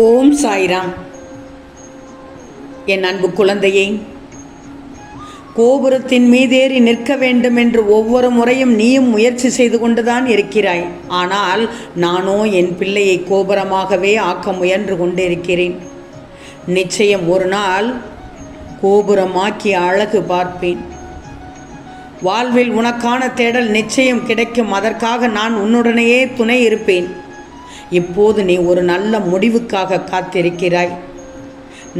ஓம் சாய்ராம். என் அன்பு குழந்தையை, கோபுரத்தின் மீதேறி நிற்க வேண்டும் என்று ஒவ்வொரு முறையும் நீயும் முயற்சி செய்து கொண்டுதான் இருக்கிறாய். ஆனால் நானோ என் பிள்ளையை கோபுரமாகவே ஆக்க முயன்று கொண்டிருக்கிறேன். நிச்சயம் ஒரு நாள் கோபுரமாக்கி அழகு பார்ப்பேன். வாழ்வில் உனக்கான தேடல் நிச்சயம் கிடைக்கும். அதற்காக நான் உன்னுடனேயே துணை இருப்பேன். இப்போது நீ ஒரு நல்ல முடிவுக்காக காத்திருக்கிறாய்.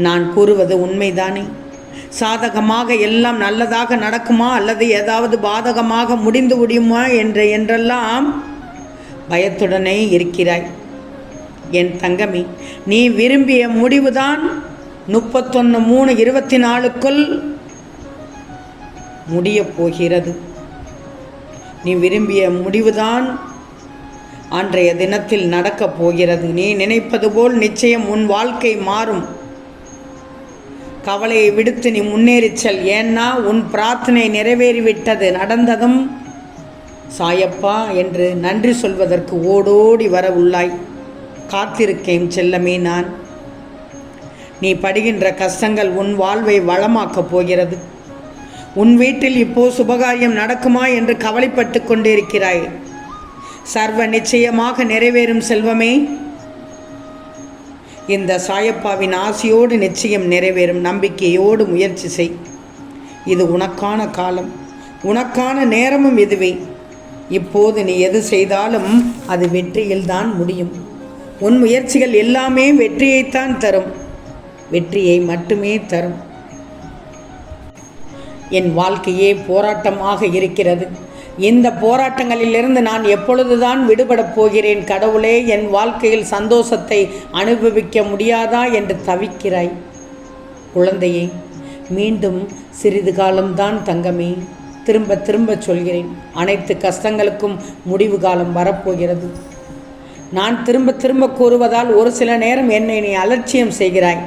நான் கூறுவது உண்மைதானே? சாதகமாக எல்லாம் நல்லதாக நடக்குமா அல்லது ஏதாவது பாதகமாக முடிந்து முடியுமா என்றெல்லாம் பயத்துடனே இருக்கிறாய். என் தங்கமே, நீ விரும்பிய முடிவுதான் 31/3/24க்குள் முடியப் போகிறது. நீ விரும்பிய முடிவுதான் அன்றைய தினத்தில் நடக்கப் போகிறது. நீ நினைப்பது போல் நிச்சயம் உன் வாழ்க்கை மாறும். கவலையை விடுத்து நீ முன்னேறிச் செல். ஏன்னா உன் பிரார்த்தனை நிறைவேறிவிட்டது. நடந்ததும் சாயப்பா என்று நன்றி சொல்வதற்கு ஓடோடி வர உள்ளாய். காத்திருக்கேன் செல்லமே நான். நீ படுகின்ற கஷ்டங்கள் உன் வாழ்வை வளமாக்கப் போகிறது. உன் வீட்டில் இப்போ சுபகாரியம் நடக்குமா என்று கவலைப்பட்டு கொண்டிருக்கிறாய். சர்வ நிச்சயமாக நிறைவேறும் செல்வமே. இந்த சாயப்பாவின் ஆசையோடு நிச்சயம் நிறைவேறும். நம்பிக்கையோடு முயற்சி செய். இது உனக்கான காலம், உனக்கான நேரமும் இதுவே. இப்போது நீ எது செய்தாலும் அது வெற்றியில்தான் முடியும். உன் முயற்சிகள் எல்லாமே வெற்றியைத்தான் தரும். வெற்றியை மட்டுமே தரும். என் வாழ்க்கையே போராட்டமாக இருக்கிறது. இந்த போராட்டங்களிலிருந்து நான் எப்பொழுதுதான் விடுபடப் போகிறேன்? கடவுளே, என் வாழ்க்கையில் சந்தோஷத்தை அனுபவிக்க முடியாதா என்று தவிக்கிறாய். குழந்தையே, மீண்டும் சிறிது காலம்தான் தங்கமே. திரும்ப திரும்ப சொல்கிறேன், அனைத்து கஷ்டங்களுக்கும் முடிவு காலம் வரப்போகிறது. நான் திரும்ப திரும்ப கூறுவதால் ஒரு சில நேரம் என்னை நீ அலட்சியம் செய்கிறாய்.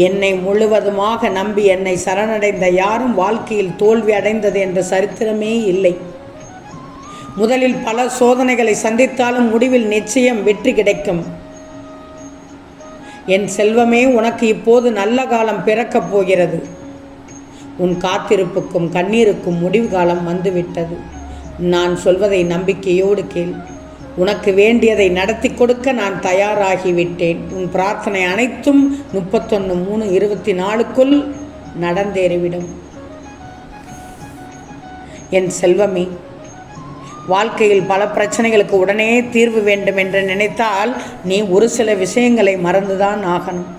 என்னை முழுவதுமாக நம்பி என்னை சரணடைந்த யாரும் வாழ்க்கையில் தோல்வி அடைந்தது என்ற சரித்திரமே இல்லை. முதலில் பல சோதனைகளை சந்தித்தாலும் முடிவில் நிச்சயம் வெற்றி கிடைக்கும். என் செல்வமே, உனக்கு இப்போது நல்ல காலம் பிறக்கப் போகிறது. உன் காத்திருப்புக்கும் கண்ணீருக்கும் முடிவு காலம் வந்துவிட்டது. நான் சொல்வதை நம்பிக்கையோடு கேள். உனக்கு வேண்டியதை நடத்தி கொடுக்க நான் தயாராகிவிட்டேன். உன் பிரார்த்தனை அனைத்தும் 31/3/24க்குள் நடந்தேறிவிடும். என் செல்வமே, வாழ்க்கையில் பல பிரச்சனைகளுக்கு உடனே தீர்வு வேண்டும் என்று நினைத்தால் நீ ஒரு சில விஷயங்களை மறந்துதான் ஆகணும்.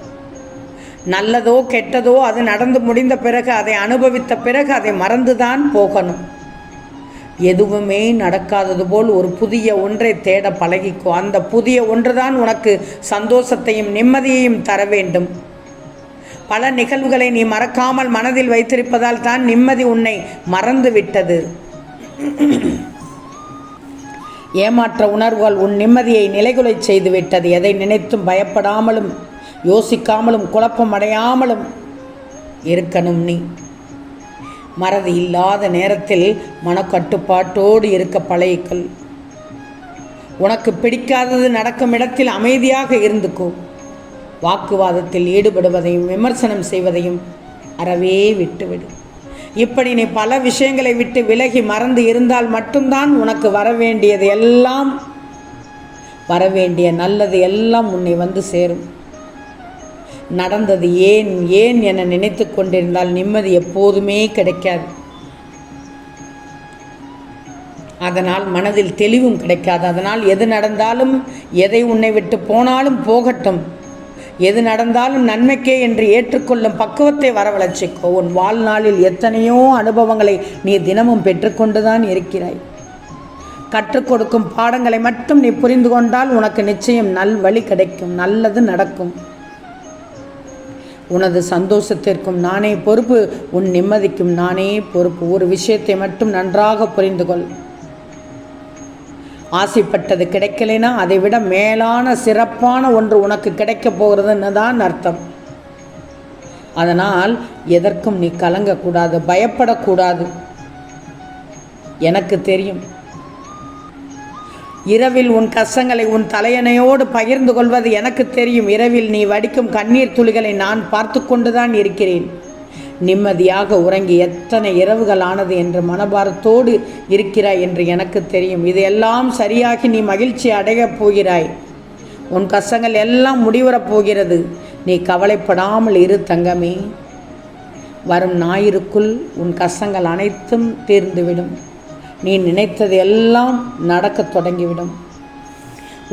நல்லதோ கெட்டதோ அது நடந்து முடிந்த பிறகு, அதை அனுபவித்த பிறகு அதை மறந்துதான் போகணும். எதுவுமே நடக்காதது போல் ஒரு புதிய ஒன்றை தேட பழகிக்கோ. அந்த புதிய ஒன்றுதான் உனக்கு சந்தோஷத்தையும் நிம்மதியையும் தர வேண்டும். பல நிகழ்வுகளை நீ மறக்காமல் மனதில் வைத்திருப்பதால் தான் நிம்மதி உன்னை மறந்து விட்டது. ஏமாற்ற உணர்வுகள் உன் நிம்மதியை நிலைகுலை செய்து விட்டது. எதை நினைத்தும் பயப்படாமலும் யோசிக்காமலும் குழப்பம் அடையாமலும் இருக்கணும். நீ மறதி இல்லாத நேரத்தில் மனக்கட்டுப்பாட்டோடு இருக்க பழகிக்கொள். உனக்கு பிடிக்காதது நடக்கும் இடத்தில் அமைதியாக இருந்துக்கோ. வாக்குவாதத்தில் ஈடுபடுவதையும் விமர்சனம் செய்வதையும் அறவே விட்டுவிடு. இப்படி நீ பல விஷயங்களை விட்டு விலகி மறந்து இருந்தால் மட்டும்தான் உனக்கு வரவேண்டிய நல்லது எல்லாம் உன்னை வந்து சேரும். நடந்தது ஏன் ஏன் என நினைத்து கொண்டிருந்தால் நிம்மதி எப்போதுமே கிடைக்காது. அதனால் மனதில் தெளிவும் கிடைக்காது. அதனால் எது நடந்தாலும், எதை உன்னை விட்டு போனாலும் போகட்டும், எது நடந்தாலும் நன்மைக்கே என்று ஏற்றுக்கொள்ளும் பக்குவத்தை வரவழைச்சிக்கோ. உன் வாழ்நாளில் எத்தனையோ அனுபவங்களை நீ தினமும் பெற்றுக்கொண்டுதான் இருக்கிறாய். கற்றுக் கொடுக்கும் பாடங்களை மட்டும் நீ புரிந்து கொண்டால் உனக்கு நிச்சயம் நல் வழி கிடைக்கும். நல்லது நடக்கும். உனது சந்தோஷத்திற்கும் நானே பொறுப்பு, உன் நிம்மதிக்கும் நானே பொறுப்பு. ஒரு விஷயத்தை மட்டும் நன்றாக புரிந்து கொள். ஆசைப்பட்டது கிடைக்கலைனா அதை விட மேலான சிறப்பான ஒன்று உனக்கு கிடைக்கப் போகிறதுன்னு தான் அர்த்தம். அதனால் எதற்கும் நீ கலங்கக்கூடாது, பயப்படக்கூடாது. எனக்கு தெரியும் இரவில் உன் கஷ்டங்களை உன் தலையணையோடு பகிர்ந்து கொள்வது எனக்கு தெரியும். இரவில் நீ வடிக்கும் கண்ணீர் துளிகளை நான் பார்த்து கொண்டுதான் இருக்கிறேன். நிம்மதியாக உறங்கி எத்தனை இரவுகள் ஆனது என்று மனபாரத்தோடு இருக்கிறாய் என்று எனக்கு தெரியும். இதையெல்லாம் சரியாகி நீ மகிழ்ச்சி அடையப் போகிறாய். உன் கஷ்டங்கள் எல்லாம் முடிவுறப் போகிறது. நீ கவலைப்படாமல் இரு தங்கமே. வரும் ஞாயிறுக்குள் உன் கஷ்டங்கள் அனைத்தும் தீர்ந்துவிடும். நீ நினைத்தது எல்லாம் நடக்கத் தொடங்கிவிடும்.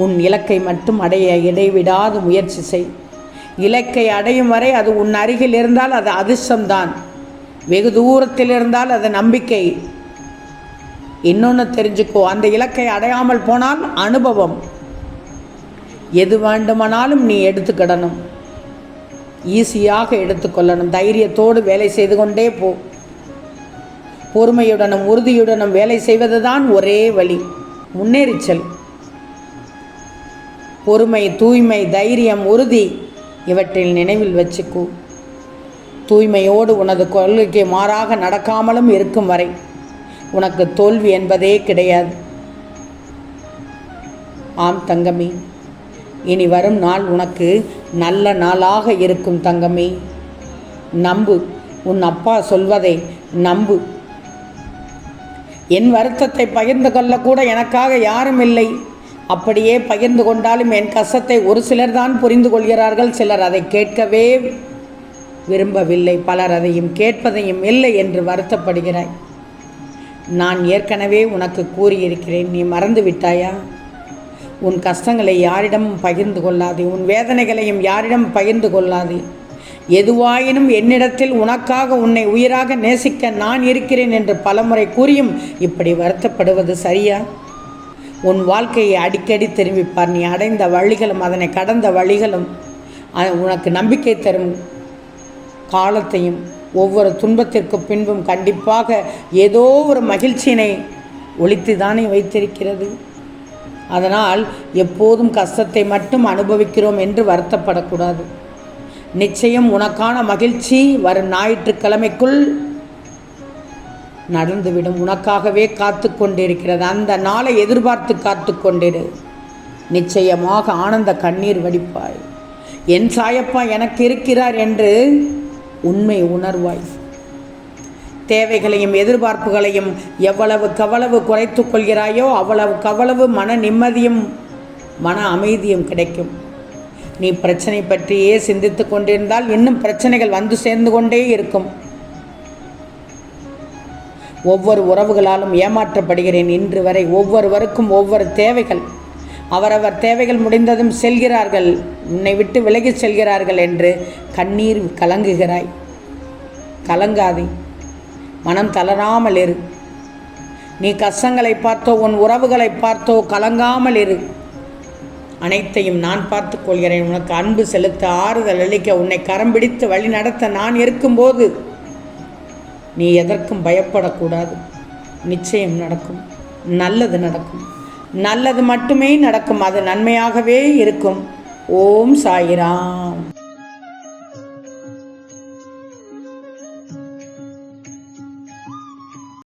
உன் இலக்கை மட்டும் அடைய இடைவிடாது முயற்சி செய். இலக்கை அடையும் வரை அது உன் அருகில் இருந்தால் அது அதிர்ஷ்டம்தான். வெகு தூரத்தில் இருந்தால் அது நம்பிக்கை. இன்னொன்று தெரிஞ்சுக்கோ, அந்த இலக்கை அடையாமல் போனால் அனுபவம். எது வேண்டுமானாலும் நீ எடுத்துக்கிடணும், ஈஸியாக எடுத்துக்கொள்ளணும். தைரியத்தோடு வேலை செய்து கொண்டே போ. பொறுமையுடனும் உறுதியுடனும் வேலை செய்வது தான் ஒரே வழி. முன்னேறிச்சல். பொறுமை, தூய்மை, தைரியம், உறுதி இவற்றில் நினைவில் வச்சுக்கோ. தூய்மையோடு உனது கொள்கைக்கு மாறாக நடக்காமலும் இருக்கும் வரை உனக்கு தோல்வி என்பதே கிடையாது. ஆம் தங்கமே, இனி வரும் நாள் உனக்கு நல்ல நாளாக இருக்கும் தங்கமே. நம்பு, உன் அப்பா சொல்வதை நம்பு. என் வருத்தத்தை பகிர்ந்து கொள்ளக்கூட எனக்காக யாரும் இல்லை. அப்படியே பகிர்ந்து கொண்டாலும் என் கஷ்டத்தை ஒரு சிலர் தான் புரிந்து கொள்கிறார்கள். சிலர் அதை கேட்கவே விரும்பவில்லை. பலர் அதையும் கேட்பதையும் இல்லை என்று வருத்தப்படுகிறாய். நான் ஏற்கனவே உனக்கு கூறியிருக்கிறேன். நீ மறந்து விட்டாயா? உன் கஷ்டங்களை யாரிடமும் பகிர்ந்து கொள்ளாதே. உன் வேதனைகளையும் யாரிடம் பகிர்ந்து கொள்ளாதே. எதுவாயினும் என்னிடத்தில் உனக்காக உன்னை உயிராக நேசிக்க நான் இருக்கிறேன் என்று பலமுறை கூறியும் இப்படி வருத்தப்படுவது சரியா? உன் வாழ்க்கையை அடிக்கடி திரும்பிப்பார். நீ அடைந்த வழிகளும் அதனை கடந்த வழிகளும் உனக்கு நம்பிக்கை தரும் காலத்தையும் ஒவ்வொரு துன்பத்திற்கு பின்பும் கண்டிப்பாக ஏதோ ஒரு மகிழ்ச்சியினை ஒளித்து தானே வைத்திருக்கிறது. அதனால் எப்போதும் கஷ்டத்தை மட்டும் அனுபவிக்கிறோம் என்று வருத்தப்படக்கூடாது. நிச்சயம் உனக்கான மகிழ்ச்சி வரும் ஞாயிற்றுக்கிழமைக்குள் நடந்துவிடும். உனக்காகவே காத்து கொண்டிருக்கிறது. அந்த நாளை எதிர்பார்த்து காத்து கொண்டிரு. நிச்சயமாக ஆனந்த கண்ணீர் வடிப்பாய். என் சாயப்பா எனக்கு இருக்கிறார் என்று உண்மை உணர்வாய். தேவைகளையும் எதிர்பார்ப்புகளையும் எவ்வளவுக்கவ்வளவு குறைத்து கொள்கிறாயோ அவ்வளவுக்கவ்வளவு மன நிம்மதியும் மன அமைதியும் கிடைக்கும். நீ பிரச்சனை பற்றியே சிந்தித்து கொண்டிருந்தால் இன்னும் பிரச்சனைகள் வந்து சேர்ந்து கொண்டே இருக்கும். ஒவ்வொரு உறவுகளாலும் ஏமாற்றப்படுகிறேன் இன்று வரை. ஒவ்வொருவருக்கும் ஒவ்வொரு தேவைகள். அவரவர் தேவைகள் முடிந்ததும் செல்கிறார்கள், உன்னை விட்டு விலகி செல்கிறார்கள் என்று கண்ணீர் கலங்குகிறாய். கலங்காதே, மனம் தளராமல் இரு. நீ கஷ்டங்களை பார்த்தோ உன் உறவுகளை பார்த்தோ கலங்காமல் இரு. அனைத்தையும் நான் பார்த்து கொள்கிறேன். உனக்கு அன்பு செலுத்த, ஆறுதல் அளிக்க, உன்னை கரம் பிடித்து வழி நடத்த நான் இருக்கும்போது நீ எதற்கும் பயப்படக்கூடாது. நிச்சயம் நடக்கும், நல்லது நடக்கும். நல்லது மட்டுமே நடக்கும். அது நன்மையாகவே இருக்கும். ஓம் சாயிராம்.